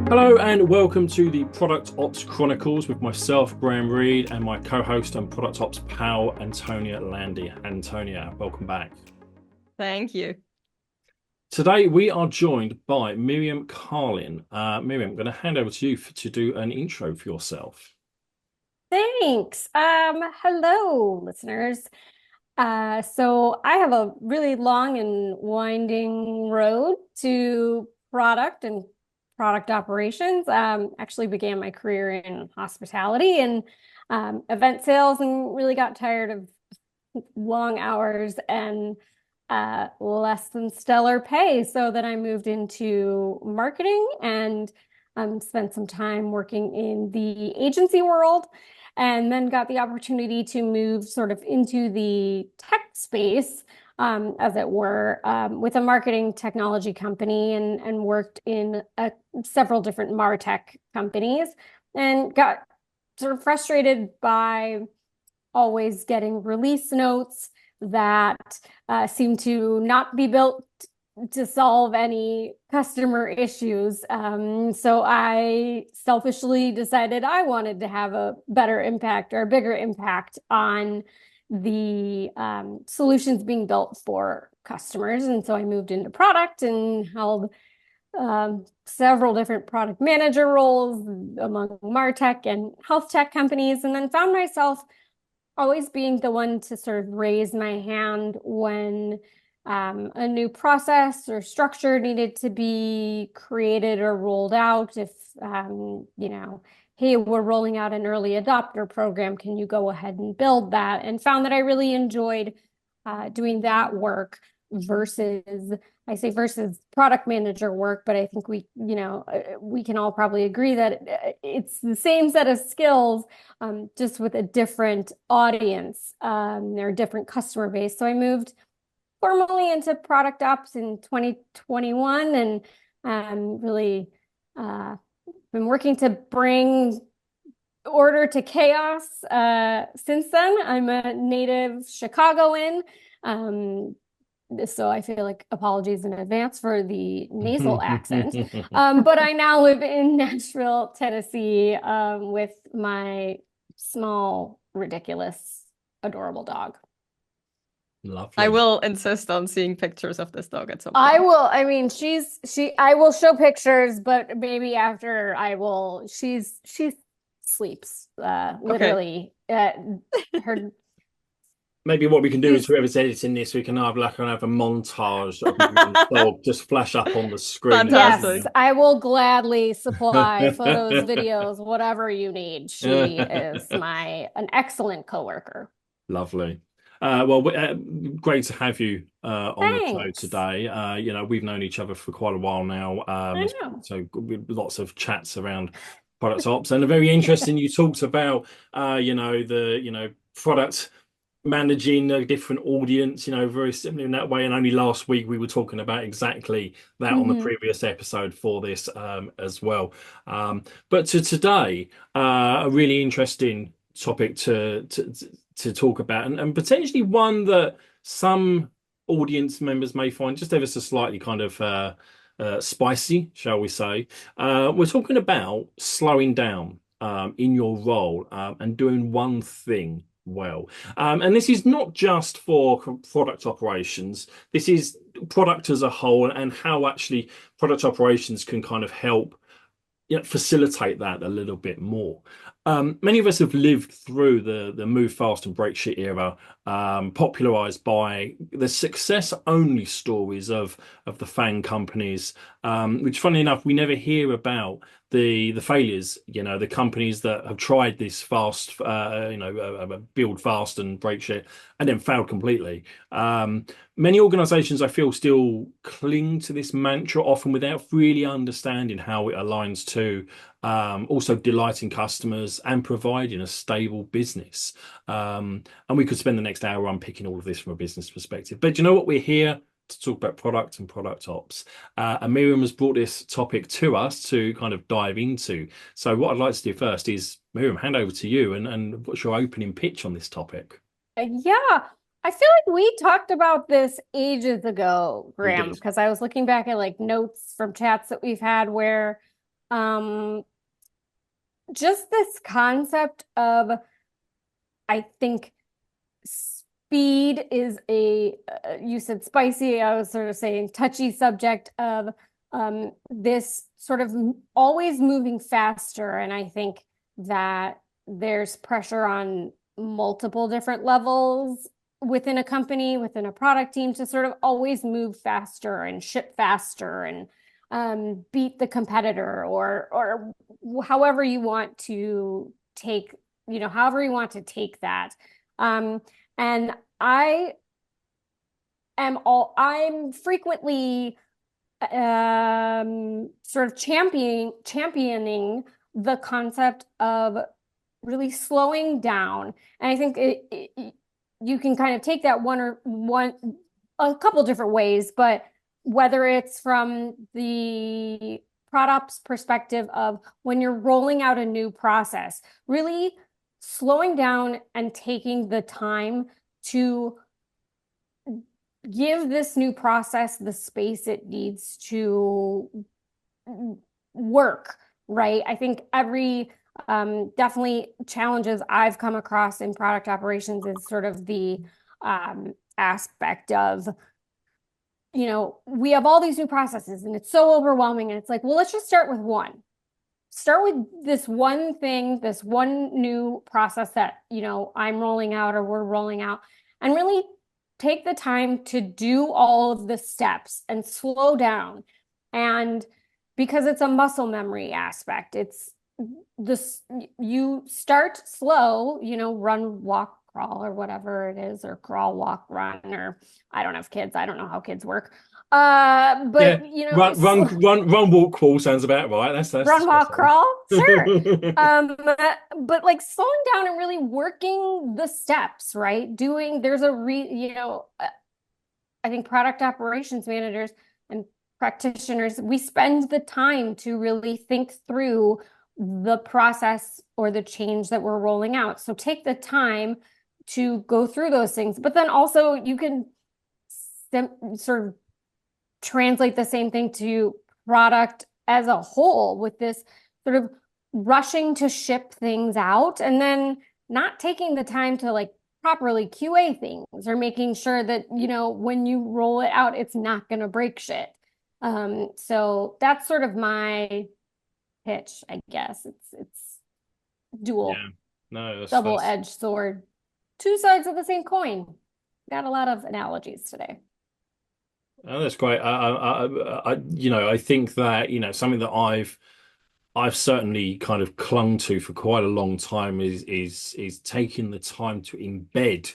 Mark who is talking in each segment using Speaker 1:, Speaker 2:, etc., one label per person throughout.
Speaker 1: Hello and welcome to the Product Ops Chronicles with myself, Graham Reed, and my co-host and Product Ops pal, Antonia Landi. Antonia, welcome back.
Speaker 2: Thank you.
Speaker 1: Today we are joined by Miriam Karlin. Miriam, I'm going to hand over to you to do an intro for yourself.
Speaker 3: Thanks. Hello, listeners. So I have a really long and winding road to product and product operations. Actually began my career in hospitality and event sales, and really got tired of long hours and less than stellar pay. So then I moved into marketing and spent some time working in the agency world, and then got the opportunity to move sort of into the tech space, as it were, with a marketing technology company, and worked in several different MarTech companies, and got sort of frustrated by always getting release notes that seem to not be built to solve any customer issues. So I selfishly decided I wanted to have a better impact or a bigger impact on the solutions being built for customers. And so I moved into product and held several different product manager roles among MarTech and health tech companies, and then found myself always being the one to sort of raise my hand when a new process or structure needed to be created or rolled out. If, hey, we're rolling out an early adopter program, can you go ahead and build that? And found that I really enjoyed doing that work versus, I say versus product manager work, but I think we can all probably agree that it's the same set of skills, just with a different audience, or a different customer base. So I moved formally into product ops in 2021, and really been working to bring order to chaos since then. I'm a native Chicagoan. So I feel like apologies in advance for the nasal accent. But I now live in Nashville, Tennessee, with my small, ridiculous, adorable dog.
Speaker 1: Lovely.
Speaker 2: I will insist on seeing pictures of this dog at some point.
Speaker 3: I will. I mean, I will show pictures, but maybe after she sleeps, literally. Her
Speaker 1: Maybe what we can do is whoever's editing this, we can have a montage of the dog just flash up on the screen.
Speaker 2: Fantastic.
Speaker 3: Yes, I will gladly supply photos, videos, whatever you need. She is an excellent coworker.
Speaker 1: Lovely. Great to have you on the show today. We've known each other for quite a while now.
Speaker 3: I know.
Speaker 1: So lots of chats around product ops, and very interesting. You talked about the product managing a different audience, very similar in that way. And only last week we were talking about exactly that on the previous episode for this as well. But to today, a really interesting topic to talk about, and potentially one that some audience members may find just ever so slightly kind of spicy, shall we say. We're talking about slowing down in your role and doing one thing well. And this is not just for product operations. This is product as a whole, and how actually product operations can kind of help facilitate that a little bit more. Many of us have lived through the move fast and break shit era, popularized by the success only stories of the FAANG companies, which, funny enough, we never hear about the failures, the companies that have tried this fast, build fast and break shit and then failed completely. Many organizations, I feel, still cling to this mantra, often without really understanding how it aligns to also delighting customers and providing a stable business. And we could spend the next hour unpicking all of this from a business perspective. But you know what? We're here to talk about product and product ops. And Miriam has brought this topic to us to kind of dive into. So what I'd like to do first is, Miriam, hand over to you, and what's your opening pitch on this topic?
Speaker 3: Yeah, I feel like we talked about this ages ago, Graham, because I was looking back at like notes from chats that we've had where Um, just this concept of, I think speed is you said spicy, I was sort of saying touchy subject of this sort of always moving faster. And I think that there's pressure on multiple different levels within a company, within a product team to sort of always move faster and ship faster and beat the competitor or however you want to take, however you want to take that. Um, and I'm frequently sort of championing the concept of really slowing down. And I think you can kind of take that a couple different ways, but whether it's from the product ops perspective of when you're rolling out a new process, really slowing down and taking the time to give this new process the space it needs to work, right? I think every definitely challenges I've come across in product operations is sort of the aspect of, we have all these new processes and it's so overwhelming. And it's like, well, let's just start with one. Start with this one thing, this one new process that, I'm rolling out or we're rolling out, and really take the time to do all of the steps and slow down. And because it's a muscle memory aspect, it's this, you start slow, run, walk, crawl, or whatever it is, or crawl, walk, run, or I don't have kids. I don't know how kids work. But
Speaker 1: run, walk, crawl sounds about right. That's
Speaker 3: run, walk, crawl, sure. But like slowing down and really working the steps, right? I think product operations managers and practitioners, we spend the time to really think through the process or the change that we're rolling out. So take the time to go through those things, but then also you can sort of translate the same thing to product as a whole with this sort of rushing to ship things out and then not taking the time to like properly QA things or making sure that, when you roll it out, it's not going to break shit. So that's sort of my pitch, I guess. It's dual, double-edged sword, two sides of the same coin. Got a lot of analogies today.
Speaker 1: Oh, that's great. I think that, something that I've certainly kind of clung to for quite a long time is taking the time to embed,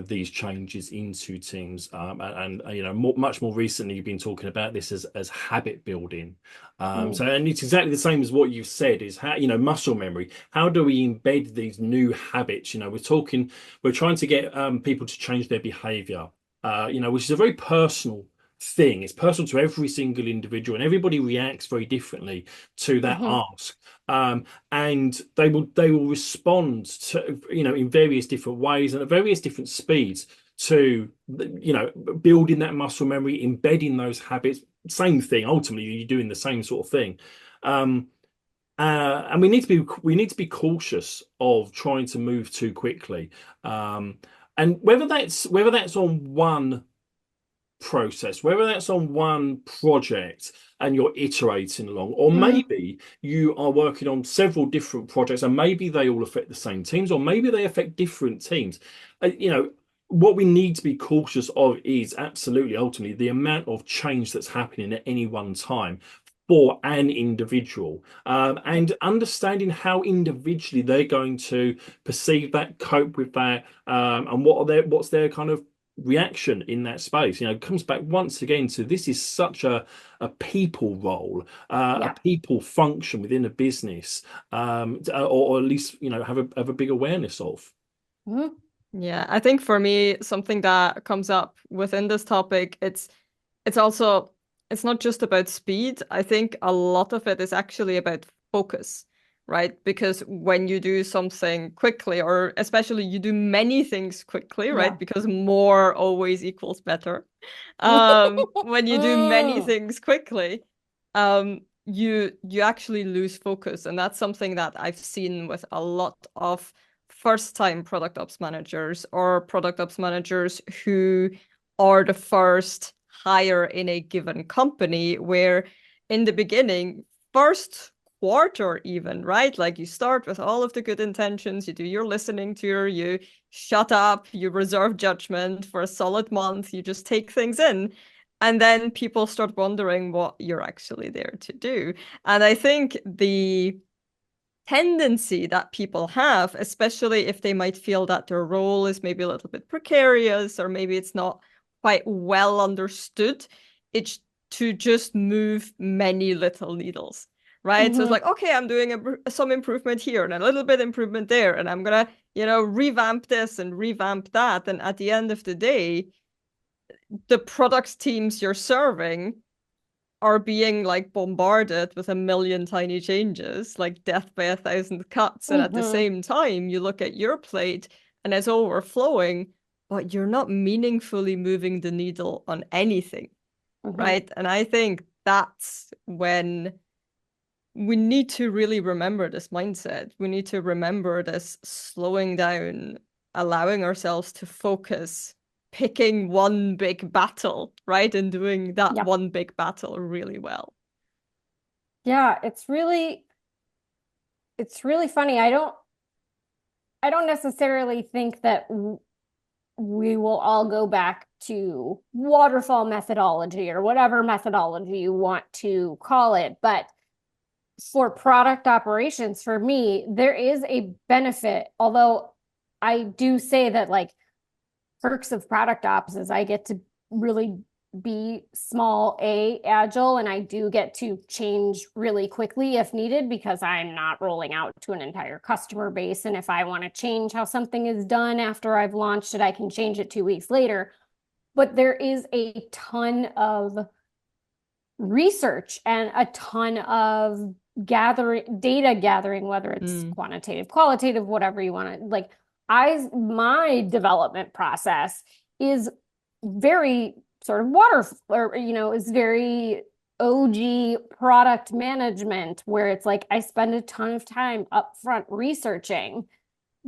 Speaker 1: these changes into teams. Much more recently, you've been talking about this as habit building. And it's exactly the same as what you've said is how, muscle memory. How do we embed these new habits? We're trying to get people to change their behavior. Which is a very personal thing. It's personal to every single individual, and everybody reacts very differently to that ask. And they will respond to, in various different ways and at various different speeds to, building that muscle memory, embedding those habits. Same thing. Ultimately, you're doing the same sort of thing. And we need to be cautious of trying to move too quickly. And whether that's on one process, whether that's on one project and you're iterating along, or maybe you are working on several different projects and maybe they all affect the same teams, or maybe they affect different teams. What we need to be cautious of is absolutely ultimately the amount of change that's happening at any one time for an individual, and understanding how individually they're going to perceive that, cope with that, and what's their kind of reaction in that space. It comes back once again to this is such a people role, a people function within a business, or at least have a big awareness of.
Speaker 2: Yeah, I think for me something that comes up within this topic, it's also, it's not just about speed. I think a lot of it is actually about focus, right? Because when you do something quickly, or especially you do many things quickly, right? Because more always equals better. When you do many things quickly, you actually lose focus. And that's something that I've seen with a lot of first-time product ops managers or product ops managers who are the first hire in a given company, where in the beginning, first quarter even, right? Like you start with all of the good intentions, you do your listening tour, you shut up, you reserve judgment for a solid month, you just take things in. And then people start wondering what you're actually there to do. And I think the tendency that people have, especially if they might feel that their role is maybe a little bit precarious or maybe it's not quite well understood, it's to just move many little needles, right? So it's like, okay, I'm doing some improvement here and a little bit improvement there, and I'm gonna, revamp this and revamp that. And at the end of the day, the product teams you're serving are being like bombarded with a million tiny changes, like death by 1,000 cuts. And at the same time, you look at your plate and it's overflowing, but you're not meaningfully moving the needle on anything, right? And I think that's when we need to really remember this mindset. We need to remember this slowing down, allowing ourselves to focus, picking one big battle, right? And doing that one big battle really well.
Speaker 3: Yeah, it's really funny. I don't necessarily think that we will all go back to waterfall methodology or whatever methodology you want to call it, but for product operations, for me, there is a benefit. Although I do say that like perks of product ops is I get to really be small A agile, and I do get to change really quickly if needed because I'm not rolling out to an entire customer base. And if I want to change how something is done after I've launched it, I can change it 2 weeks later. But there is a ton of research and a ton of data gathering, whether it's quantitative, qualitative, whatever you want to like. My development process is very sort of is very OG product management, where it's like I spend a ton of time upfront researching,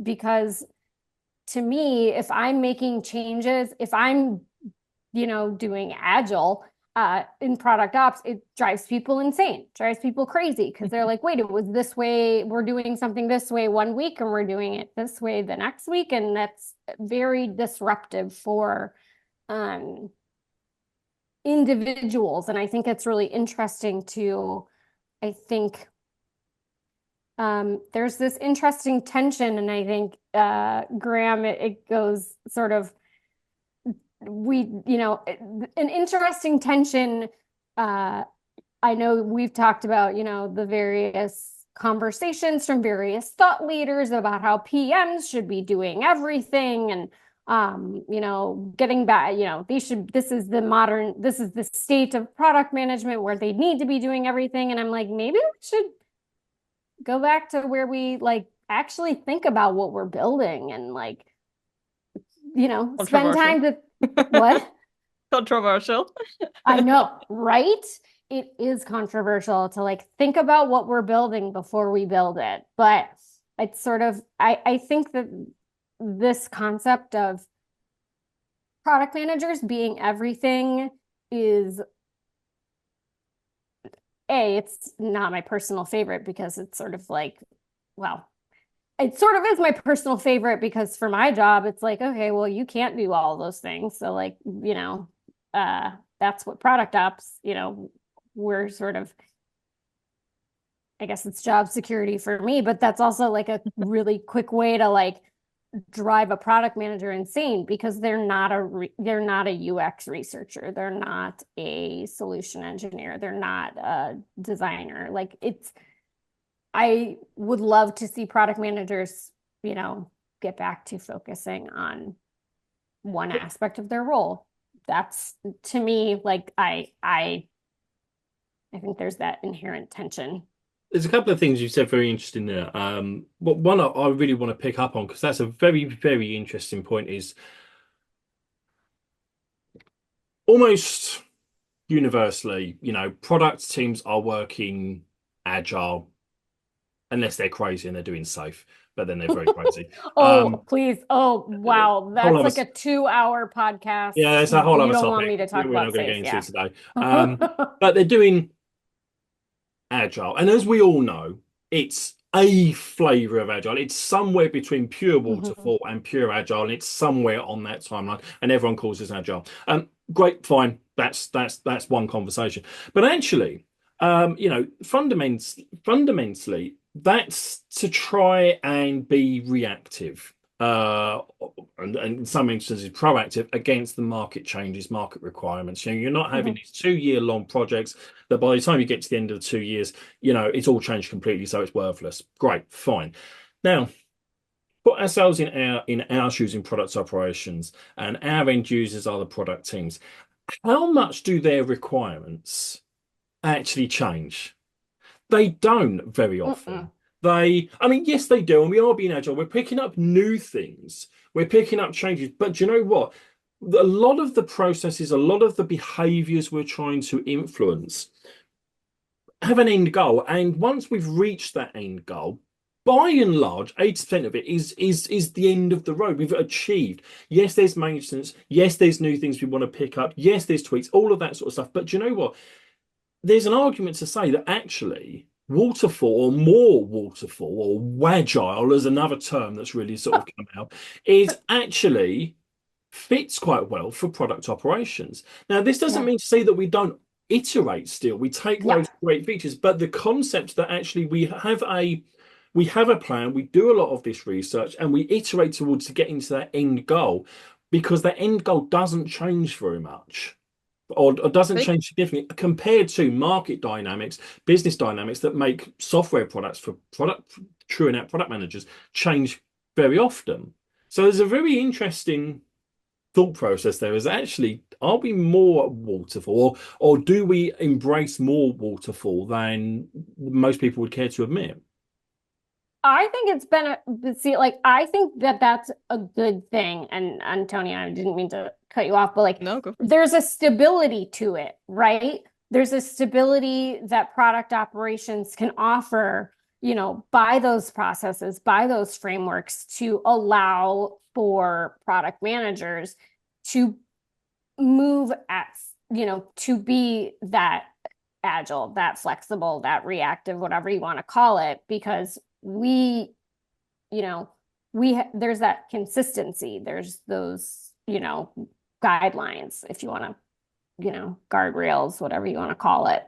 Speaker 3: because to me, if I'm making changes, if I'm, doing agile, in product ops, it drives people insane, drives people crazy, because they're like, wait, it was this way, we're doing something this way 1 week and we're doing it this way the next week. And that's very disruptive for individuals. And I think it's really interesting I think there's this interesting tension, and I think Graham, it goes sort of, an interesting tension. I know we've talked about, the various conversations from various thought leaders about how PMs should be doing everything, and getting back, this is the state of product management where they need to be doing everything. And I'm like, maybe we should go back to where we like actually think about what we're building and like, spend time to what?
Speaker 2: Controversial.
Speaker 3: I know, right? It is controversial to like think about what we're building before we build it. But it's sort of, I think that this concept of product managers being everything is it's not my personal favorite, because it's sort of like, well, it sort of is my personal favorite because for my job, it's like, okay, well, you can't do all those things. So like, that's what product ops, we're sort of, I guess it's job security for me, but that's also like a really quick way to like drive a product manager insane, because they're not a UX researcher. They're not a solution engineer. They're not a designer. Like I would love to see product managers, get back to focusing on one aspect of their role. That's, to me, like I think there's that inherent tension.
Speaker 1: There's a couple of things you said very interesting there. But one I really want to pick up on, because that's a very, very interesting point, is almost universally, product teams are working agile unless they're crazy and they're doing safe, but then they're very crazy.
Speaker 3: Please. Oh, wow. That's like a 2-hour podcast.
Speaker 1: Yeah, it's a whole other
Speaker 3: You don't
Speaker 1: topic.
Speaker 3: want me to talk
Speaker 1: We're
Speaker 3: about
Speaker 1: not going to get
Speaker 3: safe.
Speaker 1: into it today. But they're doing agile. And as we all know, it's a flavor of agile. It's somewhere between pure waterfall and pure agile, and it's somewhere on that timeline. And everyone calls this agile. Great, fine. That's one conversation. But actually, fundamentally, that's to try and be reactive. And in some instances proactive against the market changes, market requirements. You're not having these 2-year-long projects that by the time you get to the end of the 2 years, it's all changed completely, so it's worthless. Great, fine. Now, put ourselves in our shoes in product operations, and our end users are the product teams. How much do their requirements actually change? They don't very often. Yes, they do, and we are being agile. We're picking up new things. We're picking up changes. But do you know what? A lot of the processes, a lot of the behaviors we're trying to influence have an end goal. And once we've reached that end goal, by and large, 80% of it is the end of the road. We've achieved. Yes, there's maintenance. Yes, there's new things we want to pick up. Yes, there's tweaks, all of that sort of stuff. But do you know what? There's an argument to say that actually waterfall, or more waterfall, or wagile as another term that's really sort of come out, is actually fits quite well for product operations. Now, this doesn't mean to say that we don't iterate still. We take those great features, but the concept that actually we have a plan, we do a lot of this research, and we iterate towards getting to that end goal, because that end goal doesn't change very much. Or doesn't change significantly compared to market dynamics, business dynamics that make software products for true and out product managers change very often. So there's a very interesting thought process there. Is actually, are we more waterfall, or do we embrace more waterfall than most people would care to admit?
Speaker 3: I think it's been I think that that's a good thing. And Antonia, I didn't mean to cut you off, but
Speaker 2: no, go for it.
Speaker 3: There's a stability to it, right? There's a stability that product operations can offer, by those processes, by those frameworks, to allow for product managers to move to be that agile, that flexible, that reactive, whatever you want to call it, because there's that consistency. There's those, guidelines, if you want to, guardrails, whatever you want to call it.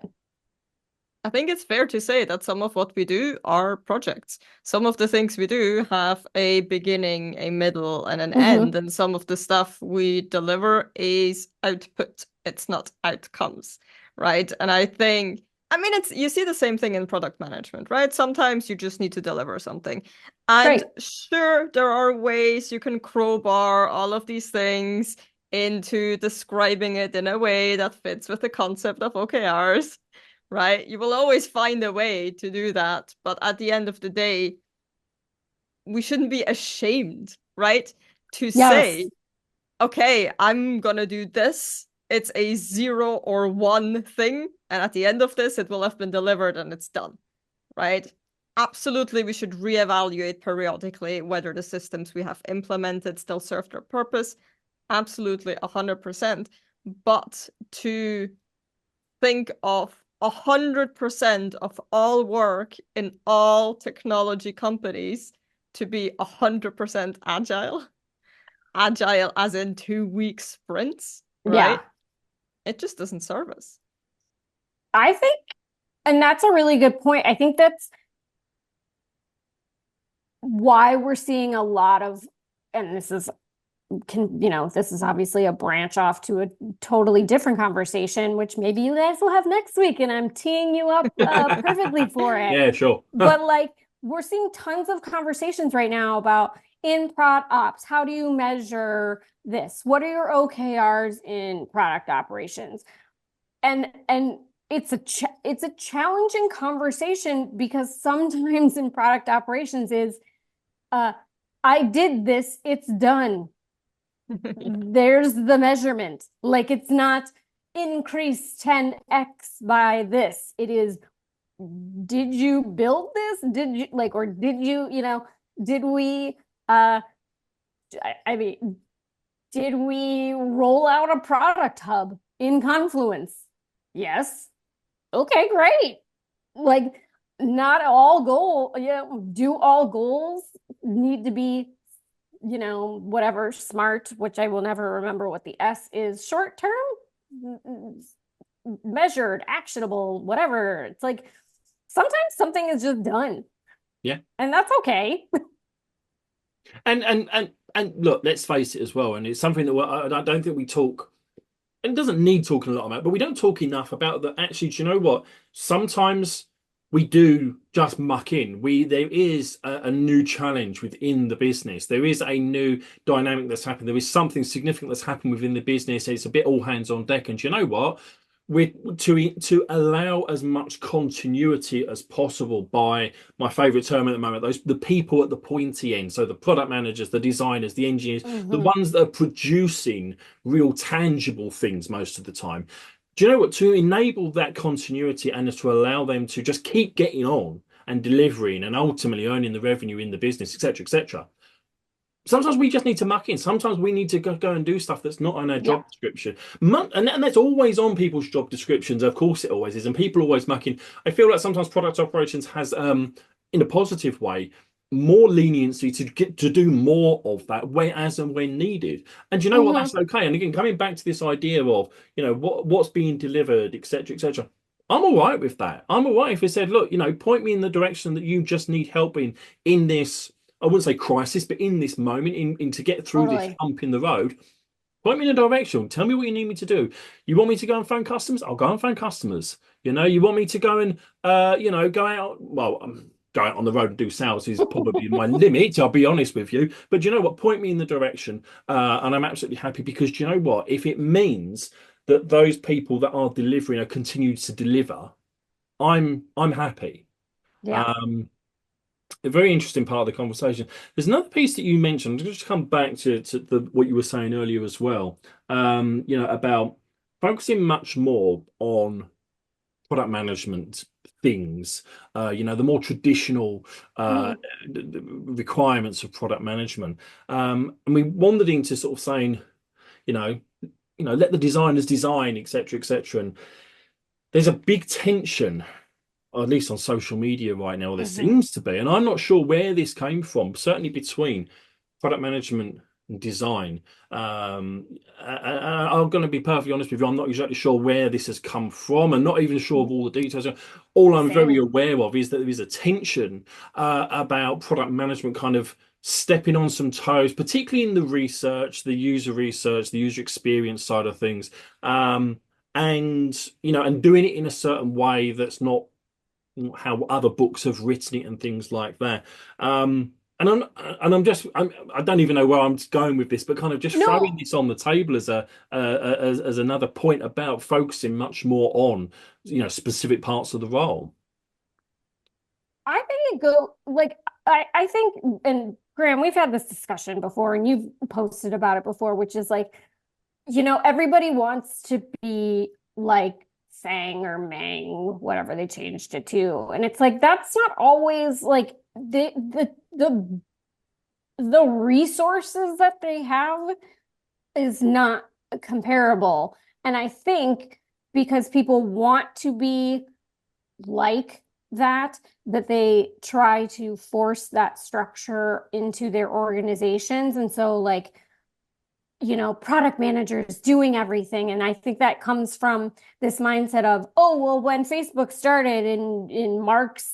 Speaker 2: I think it's fair to say that some of what we do are projects. Some of the things we do have a beginning, a middle, and an end, and some of the stuff we deliver is output. It's not outcomes, right? And I think, you see the same thing in product management, right? Sometimes you just need to deliver something. And sure, there are ways you can crowbar all of these things into describing it in a way that fits with the concept of OKRs, right? You will always find a way to do that. But at the end of the day, we shouldn't be ashamed, right? To say, okay, I'm going to do this. It's a 0 or 1 thing. And at the end of this, it will have been delivered and it's done, right? Absolutely, we should reevaluate periodically whether the systems we have implemented still serve their purpose. Absolutely, 100%. But to think of 100% of all work in all technology companies to be 100% agile as in 2-week sprints, right? It just doesn't serve us.
Speaker 3: I think, and that's a really good point. I think that's why we're seeing a lot of, and this is obviously a branch off to a totally different conversation, which maybe you guys will have next week, and I'm teeing you up perfectly for it.
Speaker 1: Yeah, sure.
Speaker 3: But we're seeing tons of conversations right now about in Product Ops, how do you measure this? What are your OKRs in product operations? And it's a challenging conversation, because sometimes in product operations is, I did this, it's done. There's the measurement. It's not, increase 10x by this. It is, did you build this? Did you like, or did you, did we, I mean, did we roll out a product hub in Confluence? Yes. Okay, great. Like, not all do all goals need to be, whatever, SMART, which I will never remember what the S is, short term, measured, actionable, whatever. It's like sometimes something is just done.
Speaker 1: Yeah.
Speaker 3: And that's okay.
Speaker 1: And look, let's face it as well, and it's something that I don't think we talk, and it doesn't need talking a lot about, but we don't talk enough about that. Actually, do you know what? Sometimes we do just muck in. There is a new challenge within the business. There is a new dynamic that's happened. There is something significant that's happened within the business. It's a bit all hands on deck. And do you know what? To allow as much continuity as possible by my favorite term at the moment, the people at the pointy end, so the product managers, the designers, the engineers, the ones that are producing real tangible things most of the time. Do you know what? To enable that continuity and to allow them to just keep getting on and delivering and ultimately earning the revenue in the business, etc., etc. Sometimes we just need to muck in. Sometimes we need to go and do stuff that's not on our job description. And that's always on people's job descriptions. Of course, it always is. And people always muck in. I feel like sometimes product operations has, in a positive way, more leniency to get to do more of that as and when needed. And you know what? That's okay. And again, coming back to this idea of, what's being delivered, etc., etc. I'm all right with that. I'm all right if it said, look, point me in the direction that you just need help in this, I wouldn't say crisis, but in this moment, in to get through this hump in the road, point me in a direction. Tell me what you need me to do. You want me to go and phone customers? I'll go and phone customers. You want me to go and, go out. Well, go out on the road and do sales is probably my limit. I'll be honest with you. But do you know what? Point me in the direction, and I'm absolutely happy because do you know what? If it means that those people that are delivering are continued to deliver, I'm happy.
Speaker 3: Yeah.
Speaker 1: A very interesting part of the conversation. There's another piece that you mentioned. I'm just come back to what you were saying earlier as well. About focusing much more on product management things. The more traditional requirements of product management. And we wandered into sort of saying, let the designers design, etc., etc. And there's a big tension, or at least on social media right now, there seems to be, and I'm not sure where this came from, certainly between product management and design. I'm going to be perfectly honest with you, I'm not exactly sure where this has come from and not even sure of all the details. All I'm very aware of is that there is a tension about product management kind of stepping on some toes, particularly in the research, the user experience side of things. And doing it in a certain way that's not how other books have written it and things like that. And I don't even know where I'm going with this, but kind of just throwing this on the table as as another point about focusing much more on specific parts of the role.
Speaker 3: I think I think, and Graham, we've had this discussion before and you've posted about it before, which is like, everybody wants to be like Sang or Mang, whatever they changed it to. And it's like, that's not always like the resources that they have is not comparable. And I think because people want to be like that they try to force that structure into their organizations. And so like, product managers doing everything. And I think that comes from this mindset of, oh, well, when Facebook started in Mark's,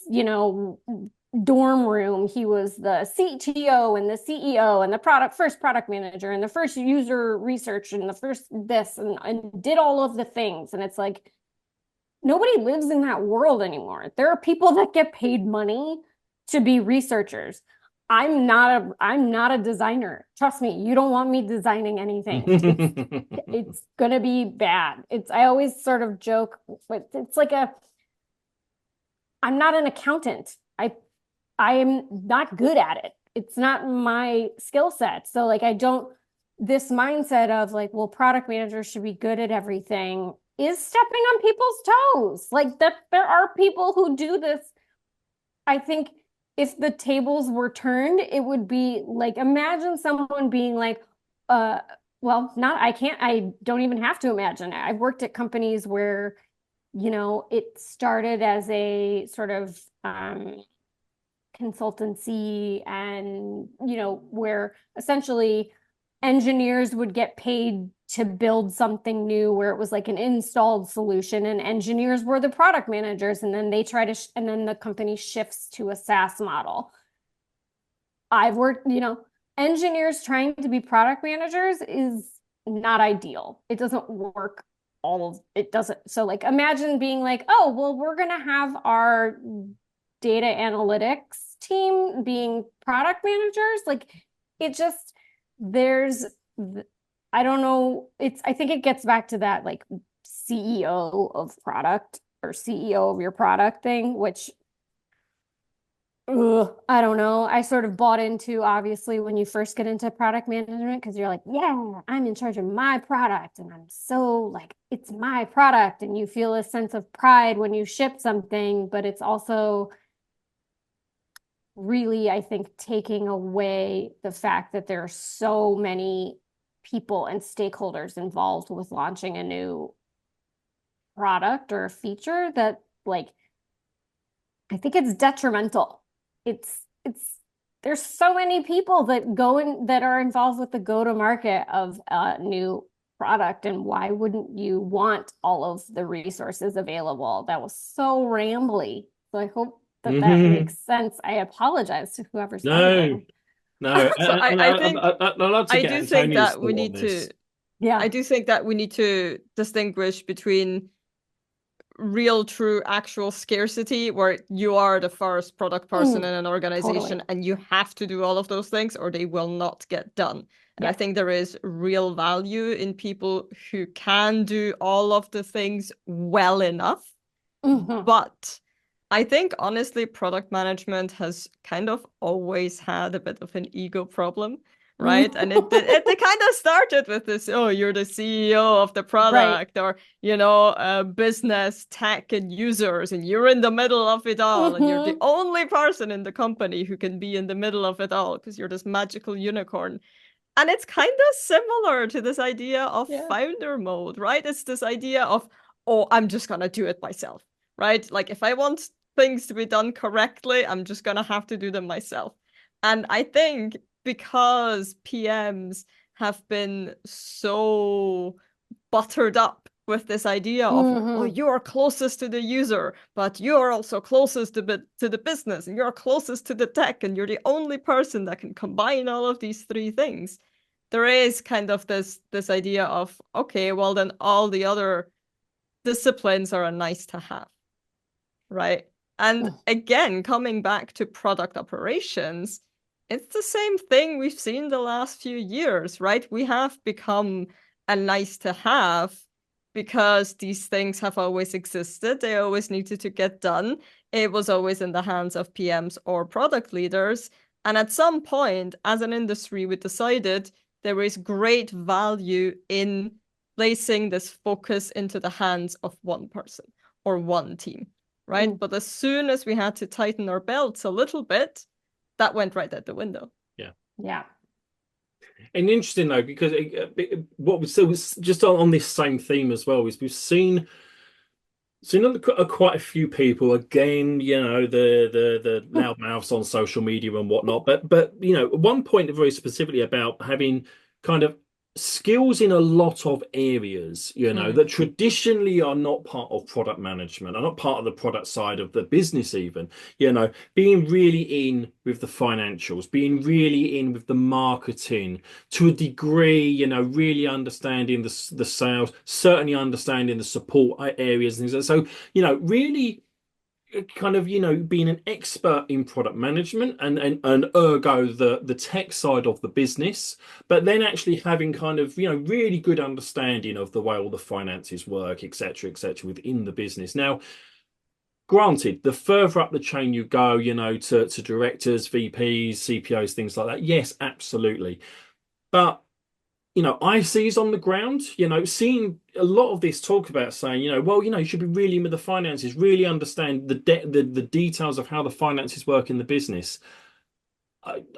Speaker 3: dorm room, he was the CTO and the CEO and the first product manager and the first user research and the first this and did all of the things. And it's like, nobody lives in that world anymore. There are people that get paid money to be researchers. I'm not a designer. Trust me, you don't want me designing anything. It's gonna be bad. I always sort of joke, but it's like I'm not an accountant. I am not good at it. It's not my skill set. So like this mindset of like, well, product managers should be good at everything is stepping on people's toes. Like that there are people who do this. I think if the tables were turned, it would be like imagine someone being like, well, not I don't even have to imagine it. I've worked at companies where, it started as a sort of consultancy and, where essentially engineers would get paid to build something new where it was like an installed solution and engineers were the product managers and then they try to and then the company shifts to a SaaS model. I've worked, engineers trying to be product managers is not ideal. It doesn't work it doesn't. So like imagine being like, oh, well, we're going to have our data analytics team being product managers. Like it just, there's, I don't know. I think it gets back to that like CEO of product or CEO of your product thing, which I don't know. I sort of bought into obviously when you first get into product management because you're like, yeah, I'm in charge of my product and I'm so like, it's my product. And you feel a sense of pride when you ship something, but it's also really, I think, taking away the fact that there are so many people and stakeholders involved with launching a new product or a feature that like, I think it's detrimental. It's there's so many people that go in that are involved with the go-to-market of a new product, and why wouldn't you want all of the resources available? That was so rambly. So I hope that makes sense. I apologize to whoever said it.
Speaker 1: No.
Speaker 2: So I think
Speaker 1: I'd love to
Speaker 2: I
Speaker 1: get
Speaker 2: do think
Speaker 1: Antonia's
Speaker 2: that we
Speaker 1: thought on
Speaker 2: need
Speaker 1: this.
Speaker 2: to
Speaker 3: Yeah.
Speaker 2: I do think that we need to distinguish between real, true, actual scarcity, where you are the first product person in an organization and you have to do all of those things or they will not get done. And I think there is real value in people who can do all of the things well enough. But I think, honestly, product management has kind of always had a bit of an ego problem. Right. And it kind of started with this, oh, you're the CEO of the product, or, business, tech, and users, and you're in the middle of it all. And you're the only person in the company who can be in the middle of it all because you're this magical unicorn. And it's kind of similar to this idea of founder mode, right? It's this idea of, oh, I'm just going to do it myself, right? Like if I want things to be done correctly, I'm just going to have to do them myself. And I think because PMs have been so buttered up with this idea of, oh, you're closest to the user, but you're also closest to the business, and you're closest to the tech, and you're the only person that can combine all of these three things. There is kind of this idea of, okay, well, then all the other disciplines are a nice to have, right? And again, coming back to product operations, it's the same thing we've seen the last few years, right? We have become a nice to have because these things have always existed. They always needed to get done. It was always in the hands of PMs or product leaders. And at some point, as an industry, we decided there is great value in placing this focus into the hands of one person or one team, right? But as soon as we had to tighten our belts a little bit, that went right out the window.
Speaker 3: Yeah.
Speaker 1: And interesting though, because what was just on this same theme as well is we've seen quite a few people again, the loudmouths on social media and whatnot, but at one point very specifically about having kind of skills in a lot of areas, that traditionally are not part of product management, are not part of the product side of the business even, being really in with the financials, being really in with the marketing to a degree, really understanding the sales, certainly understanding the support areas and things. So, really kind of being an expert in product management and ergo the tech side of the business, but then actually having kind of really good understanding of the way all the finances work, etc within the business. Now granted, the further up the chain you go, to directors, VPs, CPOs, things like that, yes, absolutely. But ICs on the ground, seeing a lot of this talk about saying, well, you should be really in with the finances, really understand the details of how the finances work in the business.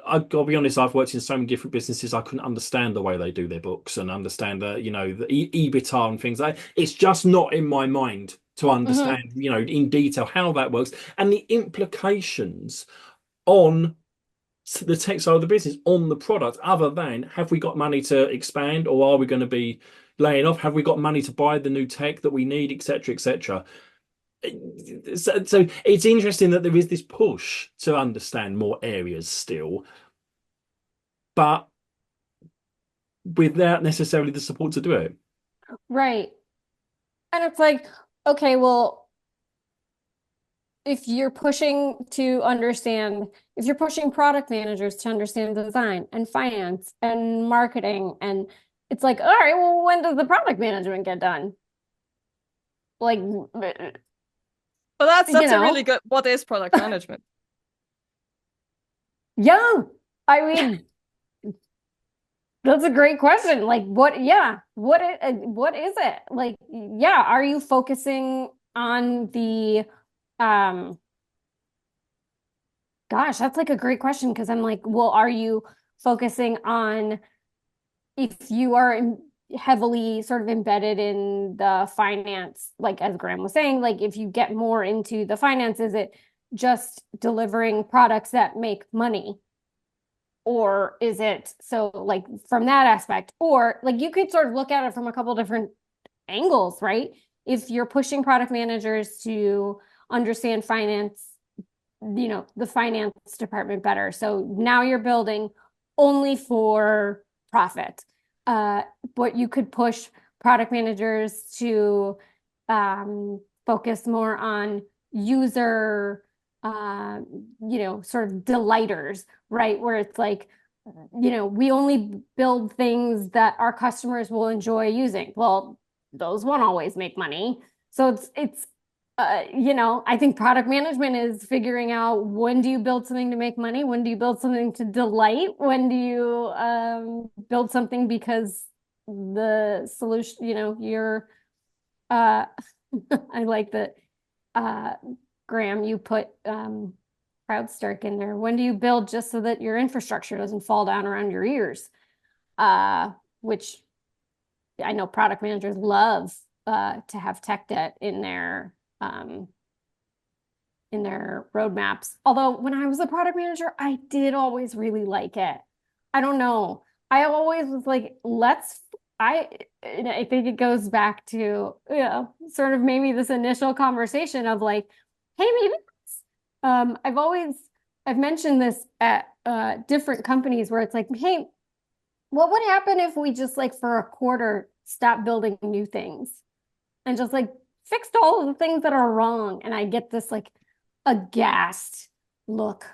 Speaker 1: I'll be honest, I've worked in so many different businesses, I couldn't understand the way they do their books and understand the EBITDA and things like that. It's just not in my mind to
Speaker 3: Mhm.
Speaker 1: understand, in detail how that works and the implications on the tech side of the business, on the product, other than have we got money to expand or are we going to be laying off? Have we got money to buy the new tech that we need, etc., etc. So it's interesting that there is this push to understand more areas still, but without necessarily the support to do it.
Speaker 3: Right. And it's like, okay, well, if you're pushing to understand, if you're pushing product managers to understand design and finance and marketing, and it's like, all right, well, when does the product management get done? Like,
Speaker 2: But that's
Speaker 3: you
Speaker 2: that's a really
Speaker 3: know,
Speaker 2: good. What is product management?
Speaker 3: yeah, I mean, that's a great question. Like, what is it? Like, yeah, are you focusing on the, um, gosh, that's like a great question because I'm like, well, are you focusing on if you are heavily sort of embedded in the finance, like as Graham was saying, like if you get more into the finance, is it just delivering products that make money? Or is it so like from that aspect? Or like you could sort of look at it from a couple different angles, right? If you're pushing product managers to understand finance, the finance department better. So now you're building only for profit. Uh, but you could push product managers to focus more on user, sort of delighters, right? Where it's like, we only build things that our customers will enjoy using. Well, those won't always make money. So I think product management is figuring out when do you build something to make money? When do you build something to delight? When do you build something because the solution, you're, uh, I like that, uh, Graham, you put CrowdStrike in there. When do you build just so that your infrastructure doesn't fall down around your ears? Which I know product managers love to have tech debt um, in their roadmaps. Although when I was a product manager, I did always really like it. I don't know. I always was like, I think it goes back to, sort of maybe this initial conversation of like, hey, maybe I've mentioned this at different companies where it's like, hey, what would happen if we just like for a quarter stop building new things and just like fixed all of the things that are wrong? And I get this like aghast look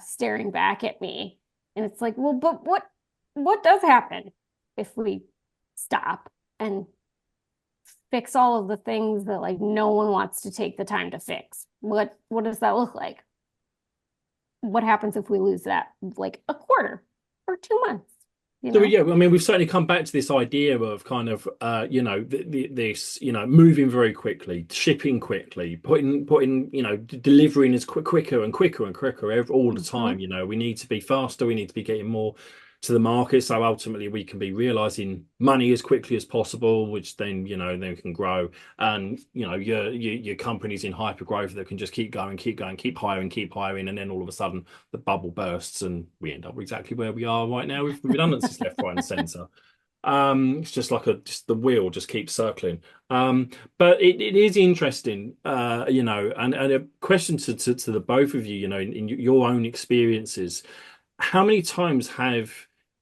Speaker 3: staring back at me. And it's like, well, but what does happen if we stop and fix all of the things that like no one wants to take the time to fix? What does that look like? What happens if we lose that like a quarter or 2 months, you
Speaker 1: So
Speaker 3: know?
Speaker 1: yeah, I mean, we've certainly come back to this idea of kind of, this, moving very quickly, shipping quickly, putting, delivering is quicker and quicker and quicker all the time.
Speaker 3: Mhm.
Speaker 1: We need to be faster. We need to be getting more to the market. So ultimately we can be realizing money as quickly as possible, which then we can grow. And, your company's in hyper growth that can just keep going, keep hiring. And then all of a sudden the bubble bursts and we end up exactly where we are right now with redundancies left, right, and center. It's just like just the wheel just keeps circling. But it is interesting, and a question to the both of you, in your own experiences, how many times have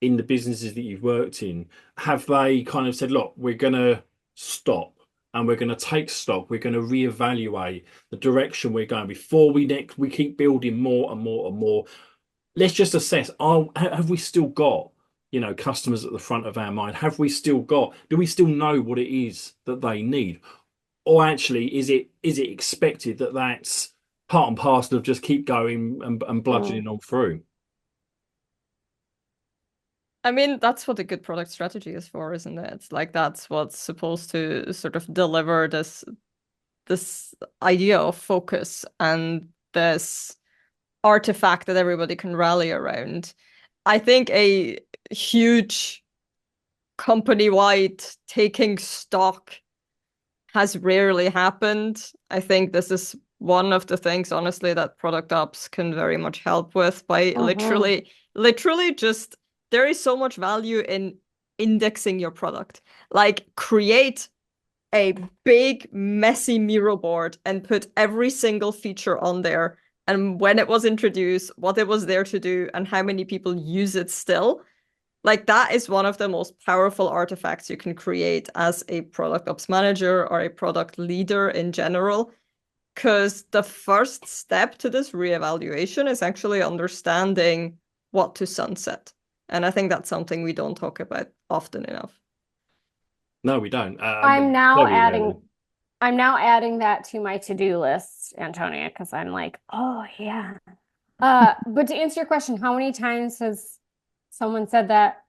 Speaker 1: in the businesses that you've worked in, have they kind of said, look, we're gonna stop and we're gonna take stock, we're gonna reevaluate the direction we're going before we keep building more and more and more. Let's just assess, have we still got, customers at the front of our mind? Do we still know what it is that they need? Or actually, is it expected that that's part and parcel of just keep going and
Speaker 3: Mm.
Speaker 1: bludgeoning on through?
Speaker 2: I mean, that's what a good product strategy is for, isn't it? It's like that's what's supposed to sort of deliver this idea of focus and this artifact that everybody can rally around. I think a huge company-wide taking stock has rarely happened. I think this is one of the things, honestly, that product ops can very much help with by literally just there is so much value in indexing your product. Like create a big messy Miro board and put every single feature on there and when it was introduced, what it was there to do, and how many people use it still. Like that is one of the most powerful artifacts you can create as a product ops manager or a product leader in general. Because the first step to this reevaluation is actually understanding what to sunset. And I think that's something we don't talk about often enough.
Speaker 1: No, we don't.
Speaker 3: I'm now
Speaker 1: Very
Speaker 3: adding
Speaker 1: rarely.
Speaker 3: I'm now adding that to my to-do list, Antonia, because I'm like, oh yeah. But to answer your question, how many times has someone said that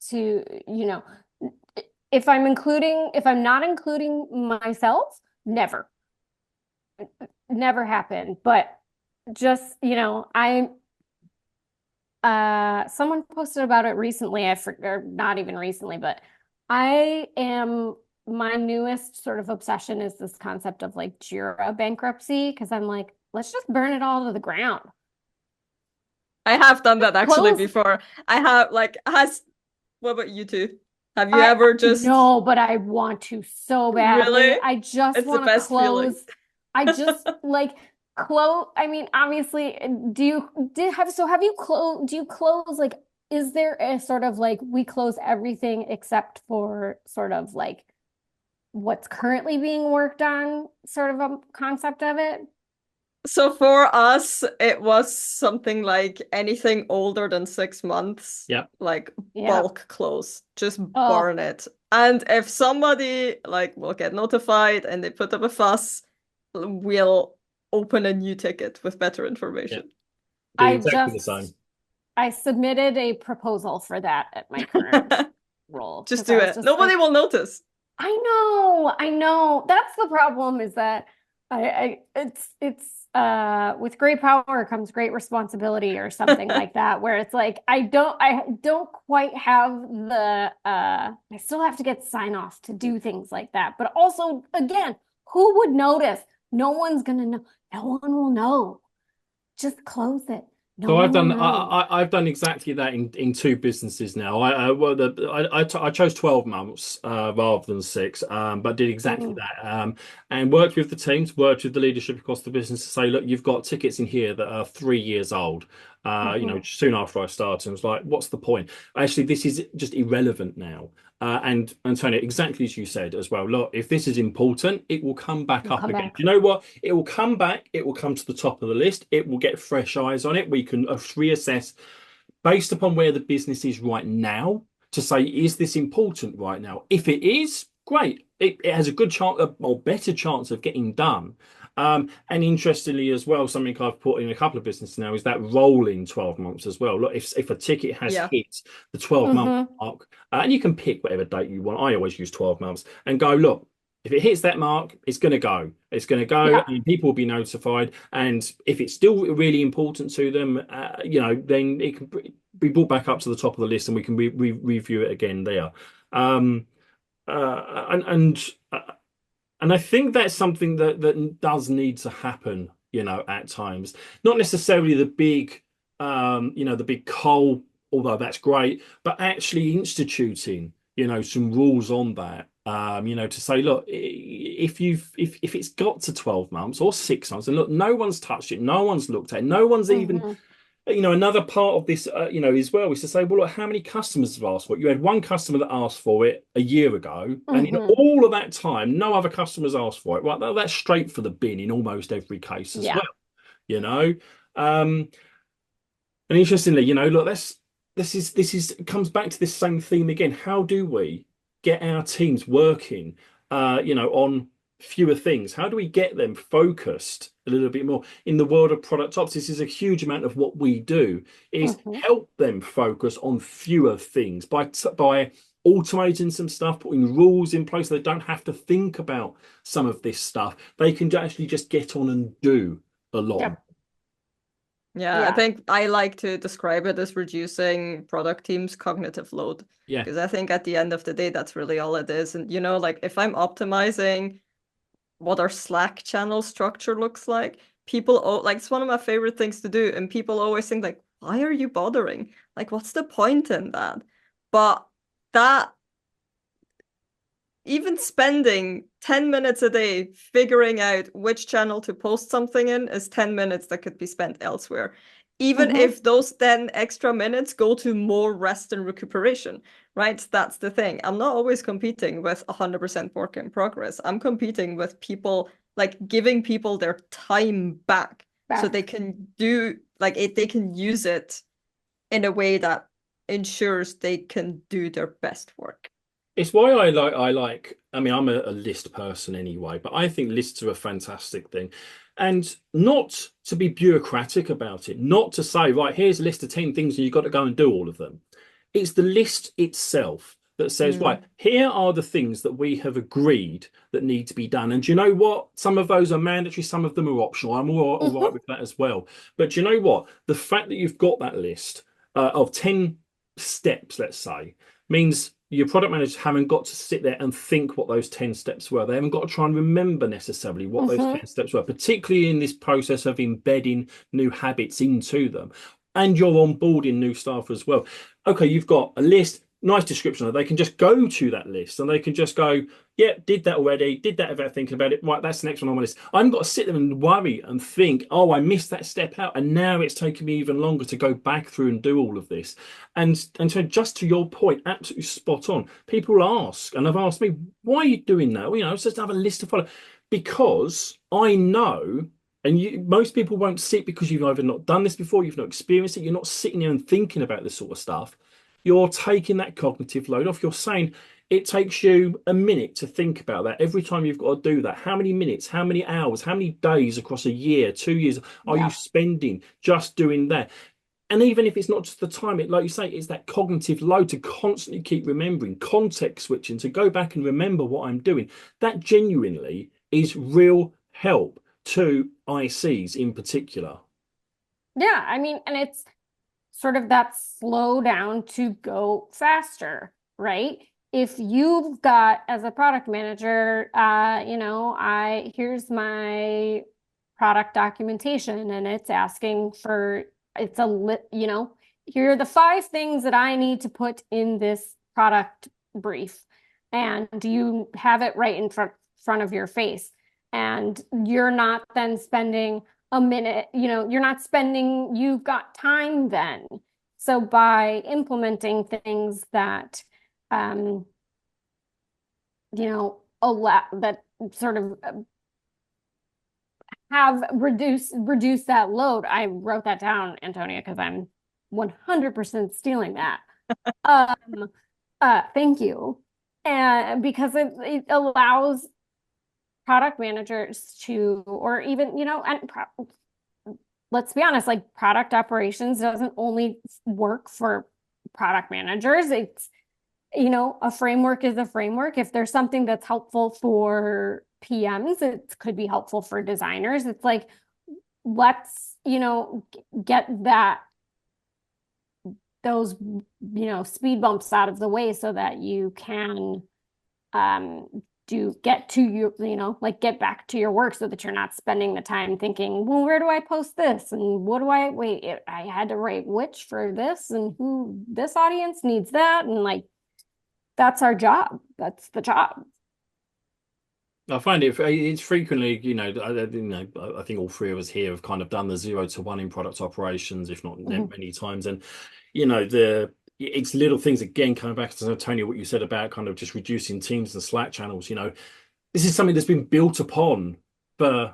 Speaker 3: to, if I'm not including myself, never. Never happened. But just, someone posted about it recently, or not even recently, but my newest sort of obsession is this concept of like Jira bankruptcy, because I'm like, let's just burn it all to the ground.
Speaker 2: I have done that actually
Speaker 3: Close.
Speaker 2: before. I have what about you two? Have you ever just
Speaker 3: No, but I want to so badly.
Speaker 2: really?
Speaker 3: I just
Speaker 2: It's the
Speaker 3: want to
Speaker 2: best feeling.
Speaker 3: close. I just like close. I mean, obviously, have you closed? Do you close like? Is there a sort of like we close everything except for sort of like what's currently being worked on, sort of a concept of it?
Speaker 2: So for us, it was something like anything older than 6 months,
Speaker 1: Yeah.
Speaker 2: like
Speaker 3: Yeah.
Speaker 2: bulk close, just
Speaker 3: Oh.
Speaker 2: burn it. And if somebody like will get notified and they put up a fuss, we'll open a new ticket with better information.
Speaker 1: Do exactly the same.
Speaker 3: I submitted a proposal for that at my current role.
Speaker 2: Just do it. Nobody will notice.
Speaker 3: I know. That's the problem, is that it's with great power comes great responsibility or something like that, where it's like I don't quite have the I still have to get sign off to do things like that. But also, again, who would notice? No one's gonna know. No one will know. Just close it. No
Speaker 1: So
Speaker 3: one will know.
Speaker 1: I've done exactly that in two businesses now. I chose 12 months rather than 6, but did exactly that. And worked with the teams, worked with the leadership across the business to say, look, you've got tickets in here that are 3 years old. Soon after I started, I was like, what's the point? Actually, this is just irrelevant now. And Antonia, exactly as you said as well, look, if this is important, it will come back up again. Do you know what? It will come back. It will come to the top of the list. It will get fresh eyes on it. We can reassess based upon where the business is right now to say, is this important right now? If it is, great. It has a good chance or better chance of getting done. And interestingly as well, something I've put in a couple of businesses now is that rolling 12 months as well. Look, if a ticket has hit the 12-month mark, and you can pick whatever date you want. I always use 12 months and go, look, if it hits that mark, it's going to go. It's going to go, and people will be notified. And if it's still really important to them, then it can be brought back up to the top of the list, and we can review it again there. And I think that's something that does need to happen, at times. Not necessarily the big, the big coal, although that's great, but actually instituting, some rules on that. To say, look, if it's got to 12 months or 6 months, and look, no one's touched it, no one's looked at it, no one's even. Another part of this, as well, is to say, well, look, how many customers have asked for it? You had one customer that asked for it a year ago, and in all of that time, no other customers asked for it. Right, that's straight for the bin in almost every case as well. And interestingly, look, this comes back to this same theme again. How do we get our teams working, on fewer things? How do we get them focused a little bit more? In the world of product ops, this is a huge amount of what we do, is help them focus on fewer things by automating some stuff, putting rules in place so they don't have to think about some of this stuff. They can actually just get on and do a lot.
Speaker 3: Yep.
Speaker 2: Yeah, I think I like to describe it as reducing product teams' cognitive load.
Speaker 1: Yeah.
Speaker 2: Because I think at the end of the day, that's really all it is. And, like if I'm optimizing what our Slack channel structure looks like, like it's one of my favorite things to do. And people always think like, why are you bothering? Like, what's the point in that? But that even spending 10 minutes a day figuring out which channel to post something in is 10 minutes that could be spent elsewhere. Even if those 10 extra minutes go to more rest and recuperation, right? That's the thing. I'm not always competing with 100% work in progress. I'm competing with people, like giving people their time back so they can do, like they can use it in a way that ensures they can do their best work.
Speaker 1: It's why I mean, I'm a list person anyway, but I think lists are a fantastic thing. And not to be bureaucratic about it, not to say, right, here's a list of 10 things and you've got to go and do all of them. It's the list itself that says, right, here are the things that we have agreed that need to be done. And do you know what? Some of those are mandatory, some of them are optional. I'm all right with that as well. But do you know what? The fact that you've got that list of 10 steps, let's say, means your product managers haven't got to sit there and think what those 10 steps were. They haven't got to try and remember necessarily what those 10 steps were, particularly in this process of embedding new habits into them. And you're onboarding new staff as well. Okay, you've got a list, nice description. They can just go to that list and they can just go, yeah, did that already, did that without thinking about it. Right, that's the next one on my list. I haven't got to sit there and worry and think, oh, I missed that step out. And now it's taken me even longer to go back through and do all of this. And so just to your point, absolutely spot on. People ask, and have asked me, why are you doing that? Well, it's just have a list to follow. Because I know, and most people won't sit because you've either not done this before, you've not experienced it, you're not sitting there and thinking about this sort of stuff. You're taking that cognitive load off. You're saying it takes you a minute to think about that every time you've got to do that. How many minutes, how many hours, how many days across a year, 2 years are you spending just doing that? And even if it's not just the time, like you say, it's that cognitive load to constantly keep remembering, context switching, to go back and remember what I'm doing. That genuinely is real help to ICs in particular.
Speaker 3: Yeah, I mean, and it's sort of that slow down to go faster, right? If you've got, as a product manager, here's my product documentation and it's asking for, here are the 5 things that I need to put in this product brief. And you have it right in front of your face. And you're not then spending a minute, you've got time then. So by implementing things that, allow that sort of have reduce that load. I wrote that down, Antonia, because I'm 100% stealing that. Thank you. And because it allows product managers to, or even, let's be honest, like product operations doesn't only work for product managers. It's, a framework is a framework. If there's something that's helpful for PMs, it could be helpful for designers. It's like, let's, get those, speed bumps out of the way so that you can get to your, get back to your work so that you're not spending the time thinking, well, where do I post this? And what do I had to write which for this and who this audience needs that. And that's our job. That's the job.
Speaker 1: I find it's frequently, I think all 3 of us here have kind of done the 0 to 1 in product operations, if not many times. And, it's little things, again, coming back to Antonia, what you said about kind of just reducing teams and Slack channels. This is something that's been built upon for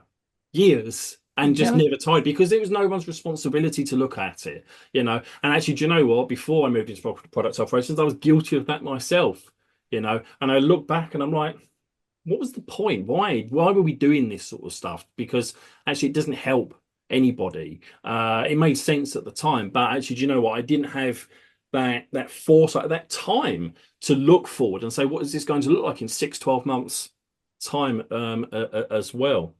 Speaker 1: years and just never tied, because it was no one's responsibility to look at it, And actually, do you know what? Before I moved into product operations, I was guilty of that myself, And I look back and I'm like, what was the point? Why were we doing this sort of stuff? Because actually it doesn't help anybody. It made sense at the time, but actually, do you know what? I didn't have that foresight, that time to look forward and say, what is this going to look like in 6, 12 months time as well?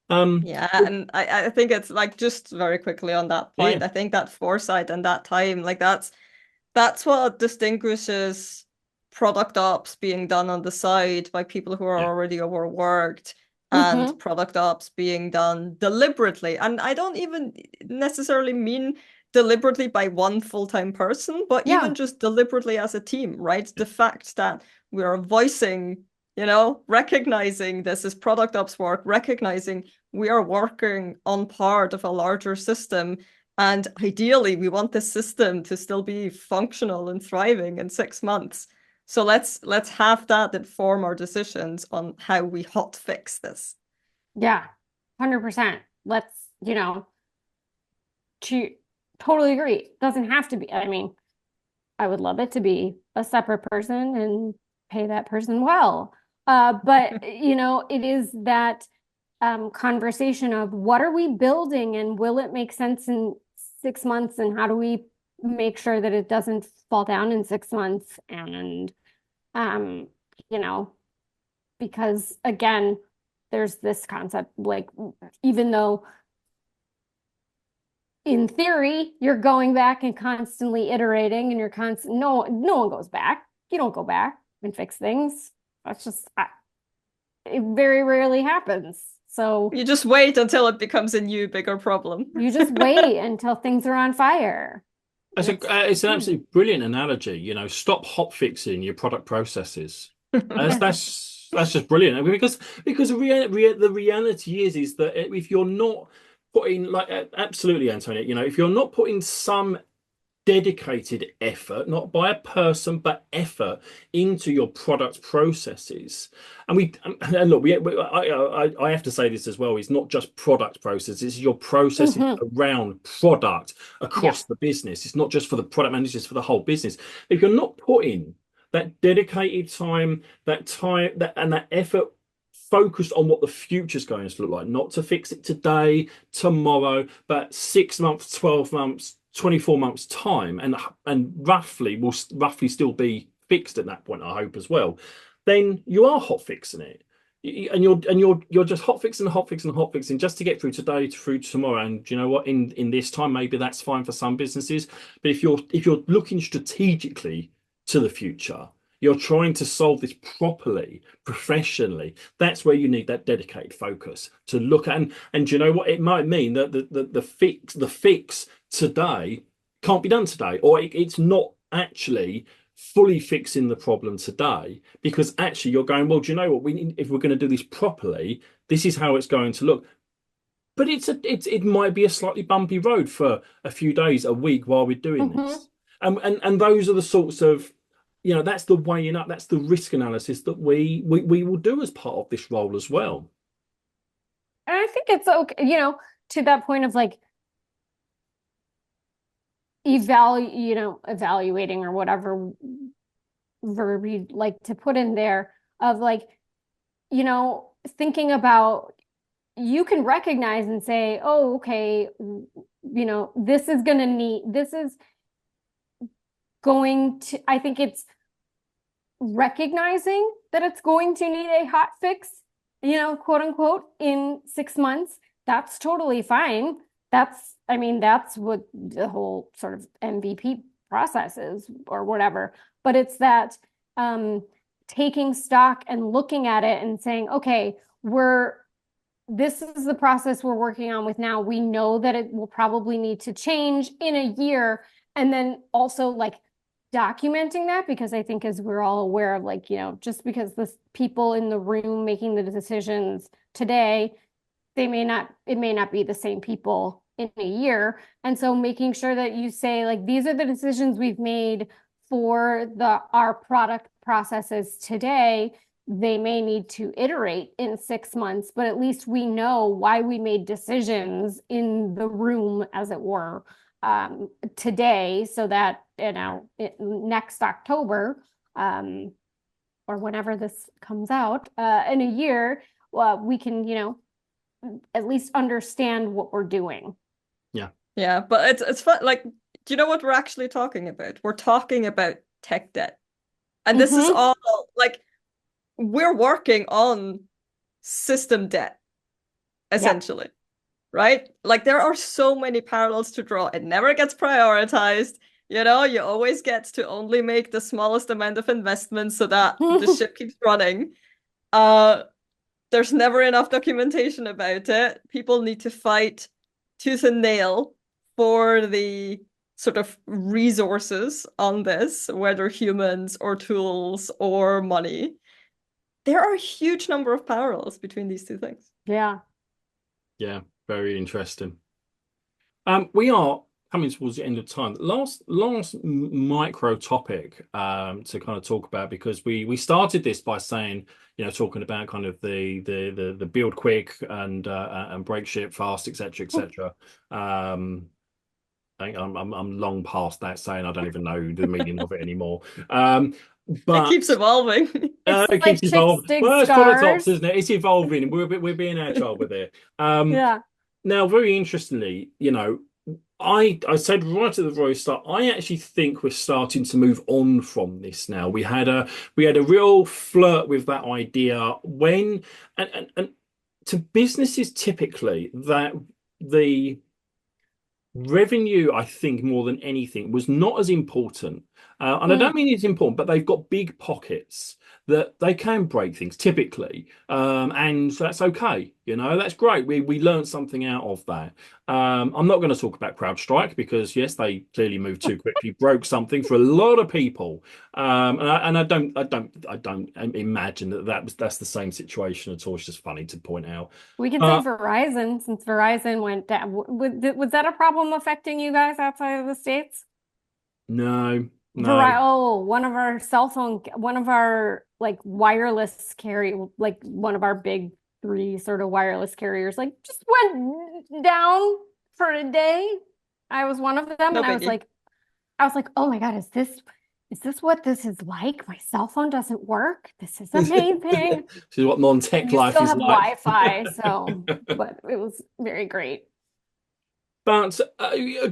Speaker 2: Yeah, and I think it's like, just very quickly on that
Speaker 1: Yeah,
Speaker 2: point, I think that foresight and that time, like that's what distinguishes product ops being done on the side by people who are
Speaker 1: yeah,
Speaker 2: already overworked and
Speaker 3: Hmm.
Speaker 2: product ops being done deliberately. And I don't even necessarily mean deliberately by one full-time person, but
Speaker 3: Yeah.
Speaker 2: even just deliberately as a team, right? The fact that we are voicing, recognizing this is product ops work, recognizing we are working on part of a larger system, and ideally, we want this system to still be functional and thriving in 6 months. So let's have that inform our decisions on how we hot fix this.
Speaker 3: Yeah. 100%. Let's, to totally agree. Doesn't have to be. I mean, I would love it to be a separate person and pay that person well. But it is that conversation of what are we building and will it make sense in 6 months, and how do we make sure that it doesn't fall down in 6 months? And um, you know, because again, there's this concept, like, even though in theory you're going back and constantly iterating, and you're constant, no one goes back. You don't go back and fix things. That's just it very rarely happens. So
Speaker 2: You just wait until it becomes a new, bigger problem.
Speaker 3: you just wait until things are on fire.
Speaker 1: it's
Speaker 3: And
Speaker 1: it's an absolutely brilliant analogy. Stop hot fixing your product processes. That's just brilliant, because the reality is that if you're not putting, like, absolutely, Antonia, if you're not putting some dedicated effort, not by a person, but effort into your product processes. And look, I have to say this as well. It's not just product processes; it's your processes
Speaker 3: Mhm.
Speaker 1: around product
Speaker 3: Yeah.
Speaker 1: across the business. It's not just for the product managers; it's for the whole business. If you're not putting that dedicated time, that effort focused on what the future's going to look like, not to fix it today, tomorrow, but 6 months, 12 months, 24 months time, and roughly still be fixed at that point, I hope, as well. Then you are hot fixing it. And you're just hot fixing just to get through today, through tomorrow. And you know what, in this time, maybe that's fine for some businesses, but if you're looking strategically to the future, you're trying to solve this properly, professionally, that's where you need that dedicated focus to look at. And do you know what, it might mean that the fix today can't be done today, or it's not actually fully fixing the problem today, because actually you're going, well, do you know what, we need, if we're going to do this properly, this is how it's going to look. But it might be a slightly bumpy road for a few days, a week, while we're doing
Speaker 3: Mhm.
Speaker 1: this. And those are the sorts of, that's the weighing up, that's the risk analysis that we will do as part of this role as well.
Speaker 3: And I think it's okay, to that point of like evaluating, or whatever verb you'd like to put in there, of like, thinking about, you can recognize and say, oh, okay, this is going to, I think it's recognizing that it's going to need a hot fix, quote unquote, in 6 months. That's totally fine. I mean, that's what the whole sort of MVP process is, or whatever. But it's that taking stock and looking at it and saying, okay, this is the process we're working on with now. We know that it will probably need to change in a year. And then also, like, documenting that, because I think, as we're all aware of, like, just because the people in the room making the decisions today, it may not be the same people in a year. And so making sure that you say, like, these are the decisions we've made for our product processes today. They may need to iterate in 6 months, but at least we know why we made decisions in the room, as it were, today, so that next October, or whenever this comes out, in a year, we can, you know, at least understand what we're doing.
Speaker 2: Yeah, but it's fun. Like, do you know what we're actually talking about? We're talking about tech debt. And this is all like we're working on system debt, essentially, right? Like there are so many parallels to draw. It never gets prioritized. You know, you always get to only make the smallest amount of investment so that the ship keeps running. There's never enough documentation about it. People need to fight tooth and nail for the sort of resources on this, whether humans or tools or money. There are a huge number of parallels between these two things.
Speaker 3: Yeah.
Speaker 1: Yeah, very interesting. We are coming towards the end of time. Last micro topic to kind of talk about, because we started this by saying, you know, talking about kind of the build quick and break ship fast, etc., etc. I think I'm long past that, saying I don't even know the meaning of it anymore. But
Speaker 2: it keeps evolving.
Speaker 3: It's
Speaker 1: it
Speaker 3: like
Speaker 1: keeps evolving.
Speaker 3: chicks dig
Speaker 1: Well, it's Product Ops,
Speaker 3: scars.
Speaker 1: isn't it? It's evolving. We're being agile with it.
Speaker 3: Yeah.
Speaker 1: Now, very interestingly, you know, I said right at the very start, I actually think we're starting to move on from this now. We had a real flirt with that idea when and to businesses typically that the revenue, I think, more than anything, was not as important. And I don't mean it's important, but they've got big pockets that they can break things typically. And that's okay. You know, that's great. We learned something out of that. I'm not going to talk about CrowdStrike because, yes, they clearly moved too quickly, broke something for a lot of people. And I don't imagine that's the same situation at all. It's just funny to point out.
Speaker 3: We could say Verizon, since Verizon went down. Was that a problem affecting you guys outside of the States?
Speaker 1: No.
Speaker 3: One of our one of our like wireless carrier, like one of our big three sort of wireless carriers, like just went down for a day. I was one of them,
Speaker 2: No
Speaker 3: and
Speaker 2: biggie.
Speaker 3: I was like, oh my God, is this what this is like? My cell phone doesn't work. This is amazing.
Speaker 1: This is what non-tech
Speaker 3: You
Speaker 1: life
Speaker 3: still
Speaker 1: is
Speaker 3: have
Speaker 1: like.
Speaker 3: Wi-Fi, so but it was very great.
Speaker 1: But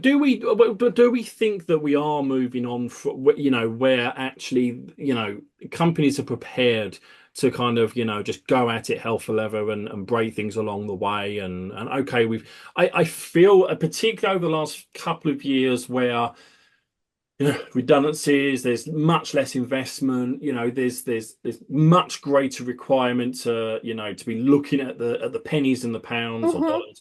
Speaker 1: do we think that we are moving on from, you know, where actually, you know, companies are prepared to kind of, you know, just go at it hell for leather and break things along the way, and okay, I feel particularly over the last couple of years where, you know, redundancies, there's much less investment, you know, there's much greater requirement to, you know, to be looking at the pennies and the pounds or dollars.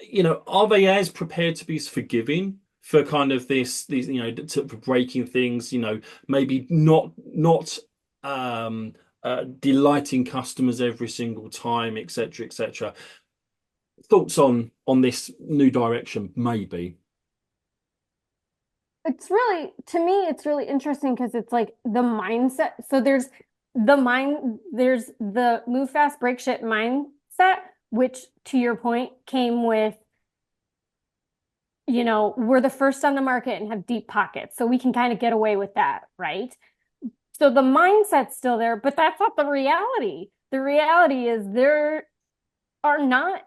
Speaker 1: You know, are they as prepared to be forgiving for kind of these, you know, for breaking things, you know, maybe not delighting customers every single time, etc., etc. Thoughts on this new direction, maybe?
Speaker 3: It's really, to me, it's really interesting because it's like the mindset. So there's the move fast, break shit mindset, which to your point came with, you know, we're the first on the market and have deep pockets. So we can kind of get away with that, right? So the mindset's still there, but that's not the reality. The reality is there are not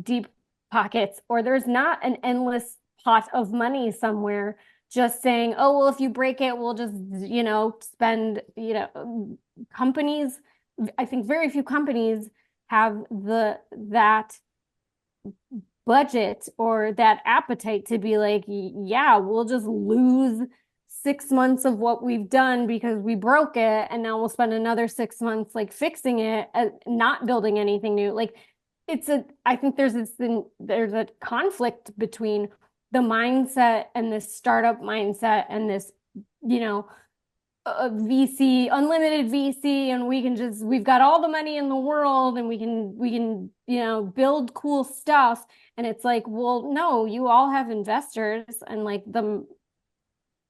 Speaker 3: deep pockets, or there's not an endless pot of money somewhere just saying, oh, well, if you break it, we'll just, you know, spend, you know, companies, I think very few companies have that budget or that appetite to be like, yeah, we'll just lose 6 months of what we've done because we broke it, and now we'll spend another 6 months like fixing it, not building anything new. Like I think there's a conflict between the mindset and this startup mindset and this, you know, VC, unlimited VC, and we've got all the money in the world and we can, you know, build cool stuff. And it's like, well, no, you all have investors, and like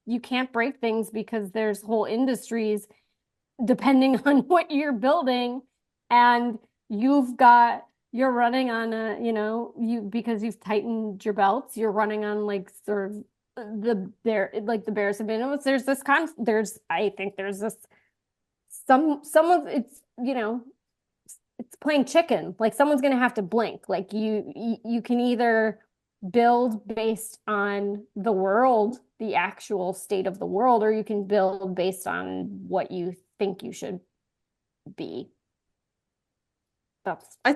Speaker 3: you can't break things because there's whole industries depending on what you're building, and you're running on because you've tightened your belts, you're running on like sort of the bears have been. I think there's this someone it's it's playing chicken. Like someone's going to have to blink. Like you can either build based on the world, the actual state of the world, or you can build based on what you think you should be. That's
Speaker 2: I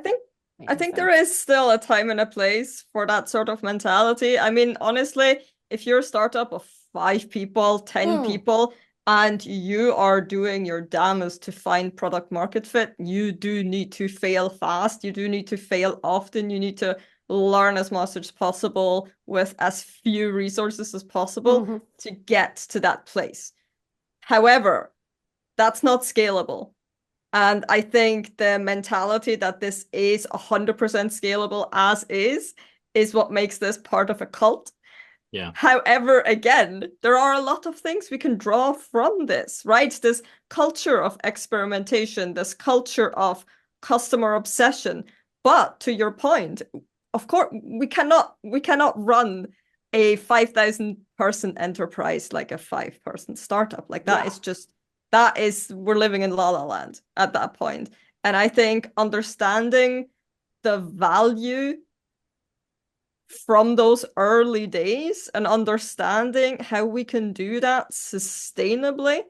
Speaker 2: think there is still a time and a place for that sort of mentality. I mean, honestly, if you're a startup of 5 people, 10 people, and you are doing your damnedest to find product market fit, you do need to fail fast. You do need to fail often. You need to learn as much as possible with as few resources as possible to get to that place. However, that's not scalable. And I think the mentality that this is 100% scalable as is what makes this part of a cult.
Speaker 1: Yeah.
Speaker 2: However, again, there are a lot of things we can draw from this, right? This culture of experimentation, this culture of customer obsession. But to your point, of course, we cannot run a 5,000 person enterprise like a 5-person startup. Like that is just we're living in La La Land at that point. And I think understanding the value from those early days and understanding how we can do that sustainably.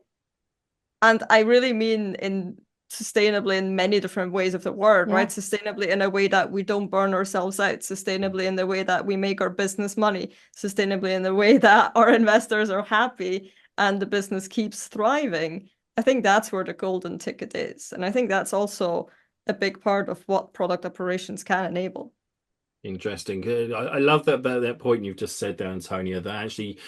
Speaker 2: And I really mean in sustainably in many different ways of the word, right? Sustainably in a way that we don't burn ourselves out, sustainably in the way that we make our business money, sustainably in the way that our investors are happy and the business keeps thriving. I think that's where the golden ticket is. And I think that's also a big part of what product operations can enable.
Speaker 1: Interesting. I love that point you've just said there, Antonia, that actually,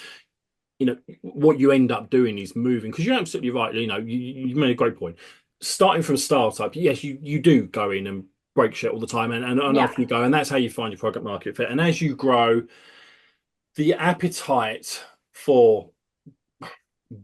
Speaker 1: what you end up doing is moving, because you're absolutely right. You made a great point. Starting from startup, yes, you do go in and break shit all the time, and off you go, and that's how you find your product market fit. And as you grow, the appetite for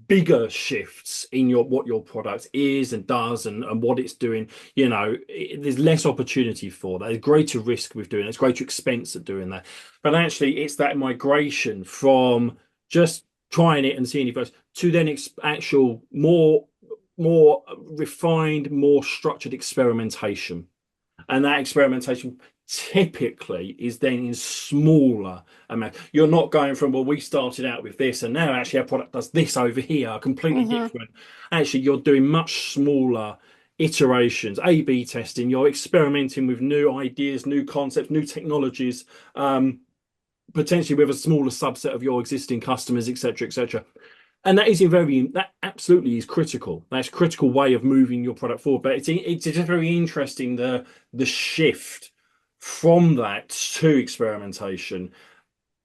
Speaker 1: bigger shifts in what your product is and does and what it's doing, there's less opportunity for that. There's greater risk with doing it. There's greater expense at doing that. But actually, it's that migration from just trying it and seeing it first to then actual more refined, more structured experimentation. And that experimentation typically is then in smaller amount. You're not going from, well, we started out with this and now actually our product does this over here, completely different. Actually, you're doing much smaller iterations, A/B testing. You're experimenting with new ideas, new concepts, new technologies, potentially with a smaller subset of your existing customers, etc., etc. And that absolutely is critical. That's a critical way of moving your product forward. But it's just very interesting the shift from that to experimentation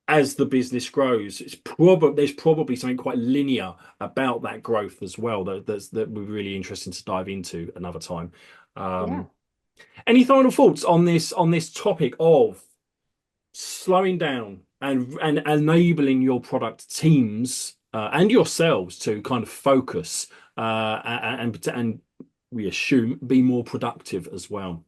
Speaker 1: as the business grows. There's probably something quite linear about that growth as well that we're really interesting to dive into another time. Any final thoughts on this topic of slowing down and enabling your product teams and yourselves to kind of focus and we assume be more productive as well?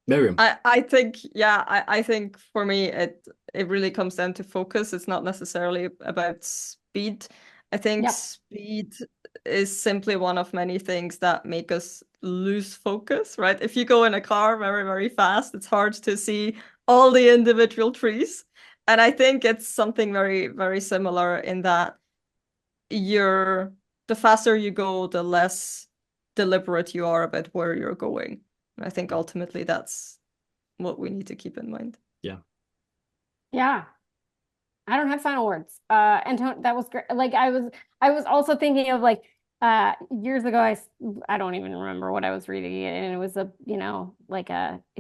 Speaker 1: Miriam.
Speaker 2: I think for me it really comes down to focus. It's not necessarily about speed. I think speed is simply one of many things that make us lose focus, right? If you go in a car very, very fast, it's hard to see all the individual trees. And I think it's something very, very similar in that the faster you go, the less deliberate you are about where you're going. And I think ultimately that's what we need to keep in mind.
Speaker 3: Yeah. I don't have final words. And that was great. Like I was also thinking of like years ago, I don't even remember what I was reading, and it was if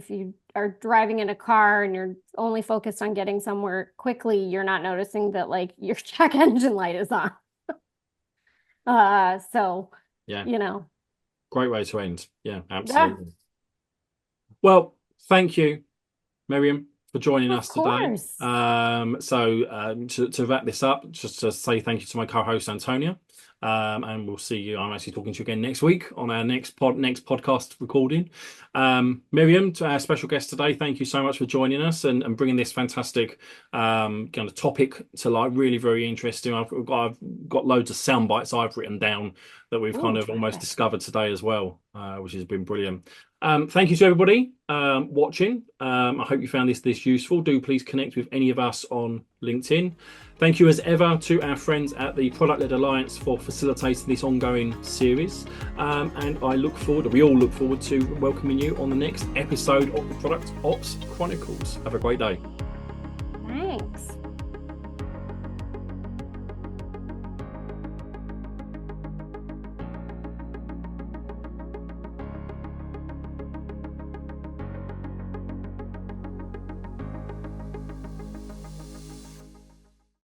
Speaker 3: you are driving in a car and you're only focused on getting somewhere quickly, you're not noticing that like your check engine light is on.
Speaker 1: Great way to end. Yeah, absolutely. Well, thank you, Miriam, for joining us today. To wrap this up, just to say thank you to my co-host Antonia. And we'll see you. I'm actually talking to you again next week on our next podcast recording. Miriam, to our special guest today, thank you so much for joining us and bringing this fantastic kind of topic to light. Really very interesting. I've got loads of sound bites I've written down that we've kind of almost discovered today as well, which has been brilliant. Thank you to everybody watching. I hope you found this useful. Do please connect with any of us on LinkedIn. Thank you as ever to our friends at the Product Led Alliance for facilitating this ongoing series. And we all look forward to welcoming you on the next episode of the Product Ops Chronicles. Have a great day.
Speaker 3: Thanks.